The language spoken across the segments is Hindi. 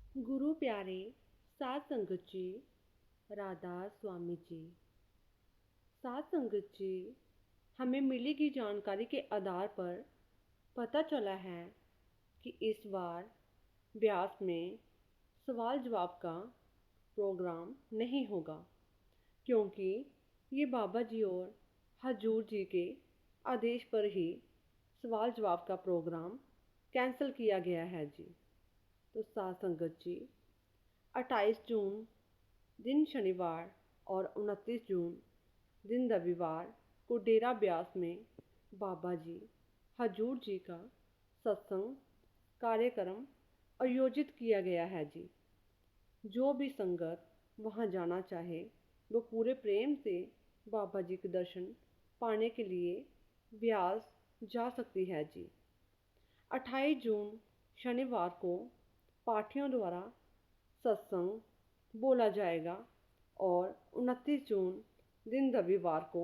गुरु प्यारे सात संगत जी, राधा स्वामी जी। सात संगत जी, हमें मिली की जानकारी के आधार पर पता चला है कि इस बार ब्यास में सवाल जवाब का प्रोग्राम नहीं होगा, क्योंकि ये बाबा जी और हजूर जी के आदेश पर ही सवाल जवाब का प्रोग्राम कैंसिल किया गया है जी। तो सात संगत जी, 28 जून दिन शनिवार और 29 जून दिन रविवार को डेरा ब्यास में बाबा जी हजूर जी का सत्संग कार्यक्रम आयोजित किया गया है जी। जो भी संगत वहां जाना चाहे वो पूरे प्रेम से बाबा जी के दर्शन पाने के लिए ब्यास जा सकती है जी। 28 जून शनिवार को पाठियों द्वारा सत्संग बोला जाएगा और 29 जून दिन रविवार को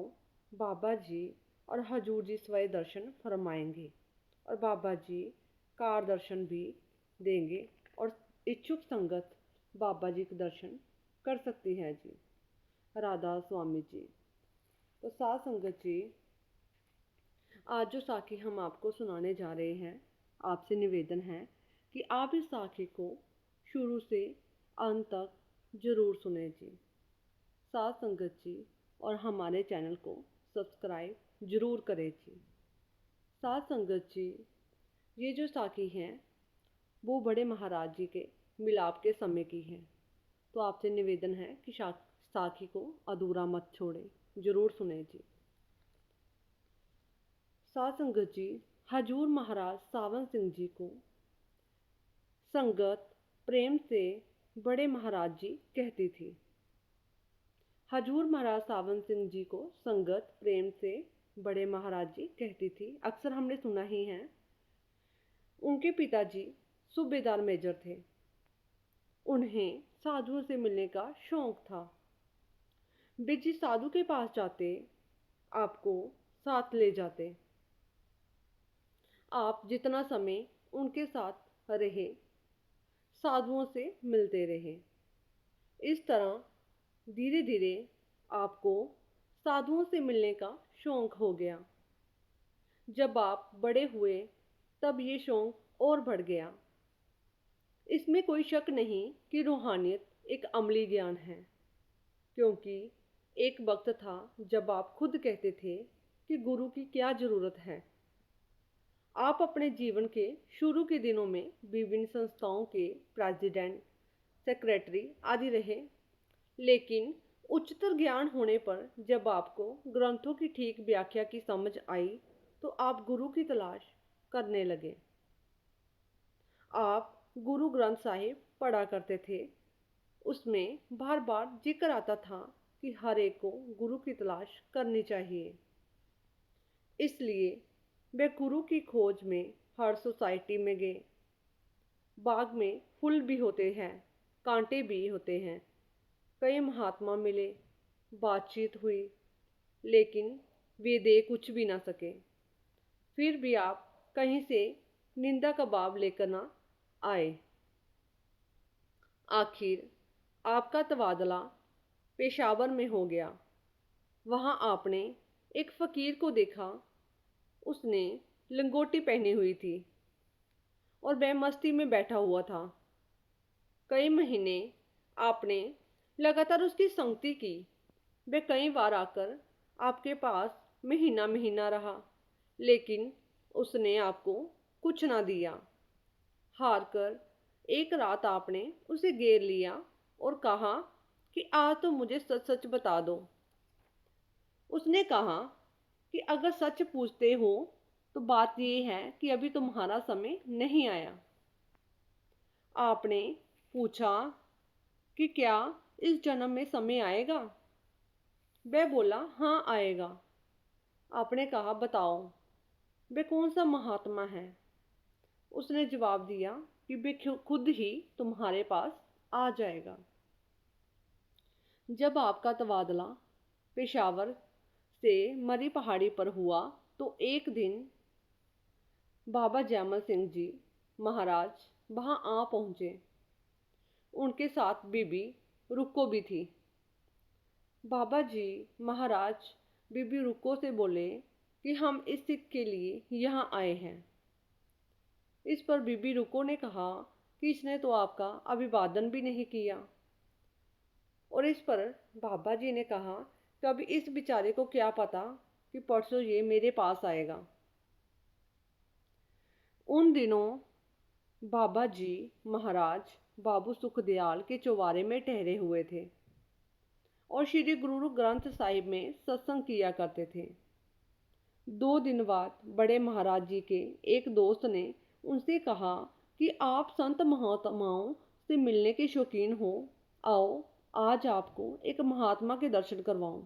बाबा जी और हजूर जी स्वयं दर्शन फरमाएंगे और बाबा जी कार दर्शन भी देंगे और इच्छुक संगत बाबा जी के दर्शन कर सकती है जी। राधा स्वामी जी। तो सात संगत जी, आज जो साखी हम आपको सुनाने जा रहे हैं, आपसे निवेदन है कि आप इस साखी को शुरू से अंत तक जरूर सुने जी। सात संगत जी, और हमारे चैनल को सब्सक्राइब जरूर करें जी। सात संगत जी, ये जो साखी हैं वो बड़े महाराज जी के मिलाप के समय की है। तो आपसे निवेदन है कि साखी को अधूरा मत छोड़े, जरूर सुने जी। सात संगत जी, हजूर महाराज सावन सिंह जी को संगत प्रेम से बड़े महाराज जी कहती थी। हजूर महाराज सावन सिंह जी को संगत प्रेम से बड़े महाराज जी कहती थी। अक्सर हमने सुना ही है। उनके पिताजी सूबेदार मेजर थे। उन्हें साधुओं से मिलने का शौक था। वे जिस साधु के पास जाते आपको साथ ले जाते। आप जितना समय उनके साथ रहे, साधुओं से मिलते रहे। इस तरह धीरे धीरे आपको साधुओं से मिलने का शौक हो गया। जब आप बड़े हुए तब ये शौक और बढ़ गया। इसमें कोई शक नहीं कि रूहानियत एक अमली ज्ञान है, क्योंकि एक वक्त था जब आप खुद कहते थे कि गुरु की क्या ज़रूरत है। आप अपने जीवन के शुरू के दिनों में विभिन्न संस्थाओं के प्रेसिडेंट, सेक्रेटरी आदि रहे, लेकिन उच्चतर ज्ञान होने पर जब आपको ग्रंथों की ठीक व्याख्या की समझ आई तो आप गुरु की तलाश करने लगे। आप गुरु ग्रंथ साहिब पढ़ा करते थे। उसमें बार बार जिक्र आता था कि हर एक को गुरु की तलाश करनी चाहिए। इसलिए वे गुरु की खोज में हर सोसाइटी में गए। बाग में फूल भी होते हैं, कांटे भी होते हैं। कई महात्मा मिले, बातचीत हुई, लेकिन वे दे कुछ भी ना सके। फिर भी आप कहीं से निंदा का बाब लेकर ना आए। आखिर आपका तबादला पेशावर में हो गया। वहाँ आपने एक फ़कीर को देखा। उसने लंगोटी पहनी हुई थी और वह मस्ती में बैठा हुआ था। कई महीने आपने लगातार उसकी संगति की। वह कई बार आकर आपके पास महीना महीना रहा, लेकिन उसने आपको कुछ ना दिया। हार कर एक रात आपने उसे घेर लिया और कहा कि आज तो मुझे सच सच बता दो। उसने कहा कि अगर सच पूछते हो तो बात यह है कि अभी तुम्हारा समय नहीं आया। आपने पूछा कि क्या इस जन्म में समय आएगा? वह बोला हाँ आएगा। आपने कहा बताओ, वह कौन सा महात्मा है? उसने जवाब दिया कि वह खुद ही तुम्हारे पास आ जाएगा। जब आपका तबादला पेशावर से मरी पहाड़ी पर हुआ तो एक दिन बाबा जैमल सिंह जी महाराज वहां आ पहुंचे। उनके साथ बीबी रुक्को भी थी। बाबा जी महाराज बीबी रुक्को से बोले कि हम इस सिख के लिए यहाँ आए हैं। इस पर बीबी रुक्को ने कहा कि इसने तो आपका अभिवादन भी नहीं किया। और इस पर बाबा जी ने कहा कि अभी इस बेचारे को क्या पता कि परसों ये मेरे पास आएगा। उन दिनों बाबा जी महाराज बाबू सुखदयाल के चौबारे में ठहरे हुए थे और श्री गुरु ग्रंथ साहिब में सत्संग किया करते थे। 2 दिन बाद बड़े महाराज जी के एक दोस्त ने उनसे कहा कि आप संत महात्माओं से मिलने के शौकीन हो, आओ आज आपको एक महात्मा के दर्शन करवाऊं।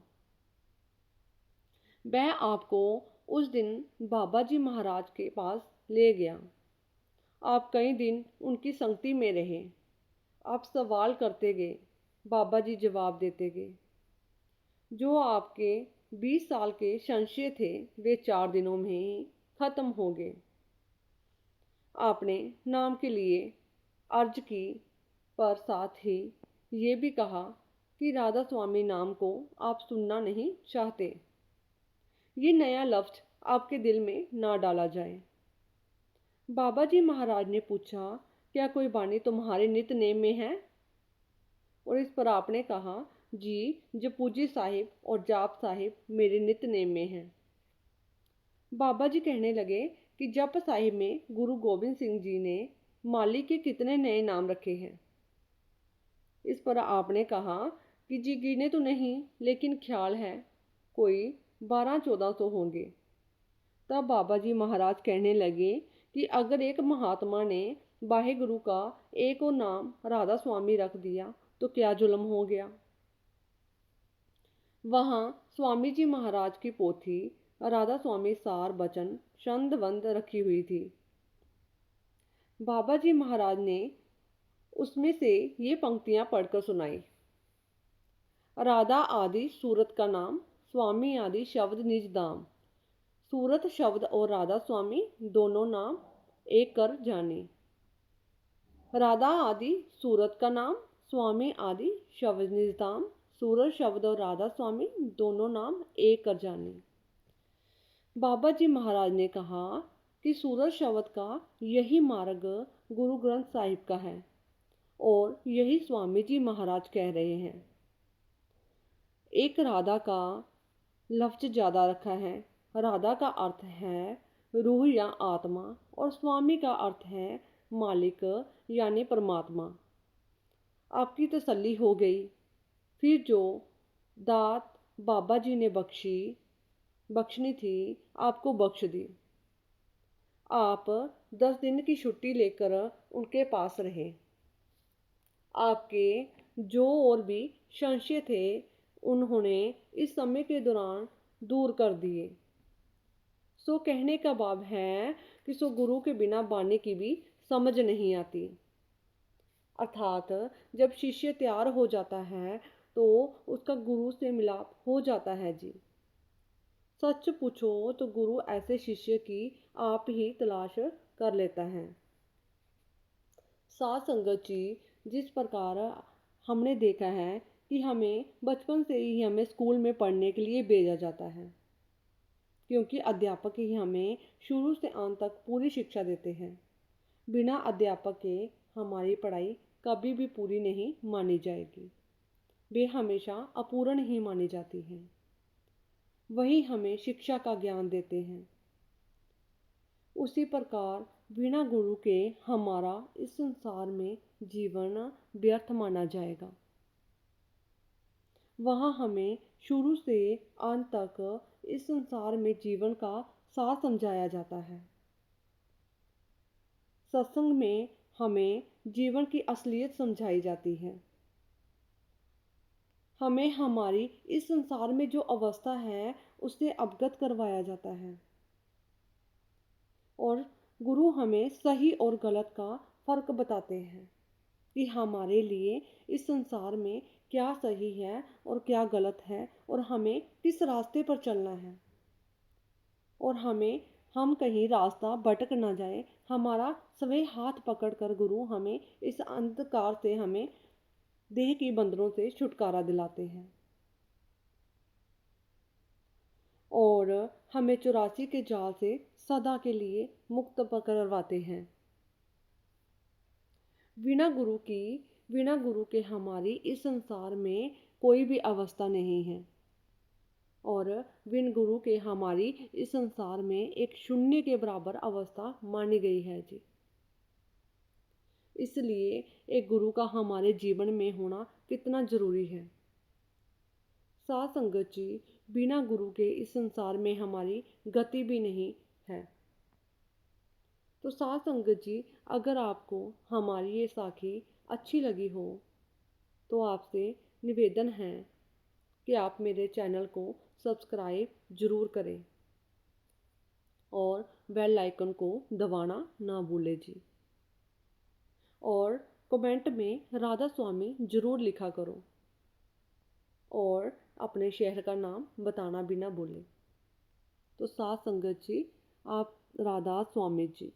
वह आपको उस दिन बाबा जी महाराज के पास ले गया। आप कई दिन उनकी संगति में रहे। आप सवाल करते गए, बाबा जी जवाब देते गए। जो आपके 20 साल के संशय थे वे 4 दिनों में ही खत्म हो गए। आपने नाम के लिए अर्ज की, पर साथ ही ये भी कहा कि राधा स्वामी नाम को आप सुनना नहीं चाहते। ये नया लफ्ज आपके दिल में ना डाला जाए। बाबा जी महाराज ने पूछा, क्या कोई वाणी तुम्हारे नित्य-नेम में है? और इस पर आपने कहा, जी जपूजी साहिब और जाप साहिब मेरे नित्य-नेम में हैं। बाबा जी कहने लगे कि जप साहिब में गुरु गोबिंद सिंह जी ने माली के कितने नए नाम रखे हैं? इस पर आपने कहा कि जी गिने तो नहीं, लेकिन ख्याल है कोई 1200-1400 होंगे। तब बाबा जी महाराज कहने लगे कि अगर एक महात्मा ने वाहे गुरु का एक और नाम राधा स्वामी रख दिया तो क्या जुल्म हो गया। वहाँ स्वामी जी महाराज की पोथी राधा स्वामी सार बचन छंद बंद रखी हुई थी। बाबा जी महाराज ने उसमें से ये पंक्तियां पढ़कर सुनाई। राधा आदि सूरत का नाम, स्वामी आदि शब्द निज दाम। सूरत शब्द और राधा स्वामी दोनों नाम एक कर जाने। राधा आदि सूरत का नाम, स्वामी आदि शब्द निज दाम। सूरत शब्द और राधा स्वामी दोनों नाम एक कर जाने। बाबा जी महाराज ने कहा कि सूरत शब्द का यही मार्ग गुरु ग्रंथ साहिब का है और यही स्वामी जी महाराज कह रहे हैं। एक राधा का लफ्ज ज़्यादा रखा है। राधा का अर्थ है रूह या आत्मा और स्वामी का अर्थ है मालिक यानी परमात्मा। आपकी तसल्ली हो गई। फिर जो दात बाबा जी ने बख्शनी थी आपको बख्श दी। आप 10 दिन की छुट्टी लेकर उनके पास रहे। आपके जो और भी संशय थे उन्होंने इस समय के दौरान दूर कर दिए। सो कहने का भाव है कि सो गुरु के बिना बानी की भी समझ नहीं आती। अर्थात जब शिष्य तैयार हो जाता है तो उसका गुरु से मिलाप हो जाता है जी। सच पूछो तो गुरु ऐसे शिष्य की आप ही तलाश कर लेता है। साथ संगत जी, जिस प्रकार हमने देखा है कि हमें बचपन से ही हमें स्कूल में पढ़ने के लिए भेजा जाता है, क्योंकि अध्यापक ही हमें शुरू से अंत तक पूरी शिक्षा देते हैं। बिना अध्यापक के हमारी पढ़ाई कभी भी पूरी नहीं मानी जाएगी। वे हमेशा अपूर्ण ही मानी जाती हैं। वही हमें शिक्षा का ज्ञान देते हैं। उसी प्रकार बिना गुरु के हमारा इस संसार में जीवन व्यर्थ माना जाएगा। वहाँ हमें शुरू से अंत तक इस संसार में जीवन का सार समझाया जाता है। सत्संग में हमें जीवन की असलियत समझाई जाती है। हमें हमारी इस संसार में जो अवस्था है उससे अवगत करवाया जाता है और गुरु हमें सही और गलत का फर्क बताते हैं कि हमारे लिए इस संसार में क्या सही है और क्या गलत है और हमें किस रास्ते पर चलना है। और हम कहीं रास्ता भटक ना जाए, हमारा स्वयं हाथ पकड़कर गुरु हमें इस अंधकार से हमें देह की बंधनों से छुटकारा दिलाते हैं और हमें 84 के जाल से सदा के लिए मुक्त करवाते हैं। बिना गुरु की बिना गुरु के हमारी इस संसार में कोई भी अवस्था नहीं है और बिन गुरु के हमारी इस संसार में एक शून्य के बराबर अवस्था मानी गई है जी। इसलिए एक गुरु का हमारे जीवन में होना कितना जरूरी है। साथ संगत जी, बिना गुरु के इस संसार में हमारी गति भी नहीं है। तो साथ संगत जी, अगर आपको हमारी ये साखी अच्छी लगी हो तो आपसे निवेदन है कि आप मेरे चैनल को सब्सक्राइब ज़रूर करें और बेल आइकन को दबाना ना भूलें जी। और कमेंट में राधा स्वामी ज़रूर लिखा करो और अपने शहर का नाम बताना भी ना भूलें। तो साथ संगत जी, आप राधा स्वामी जी।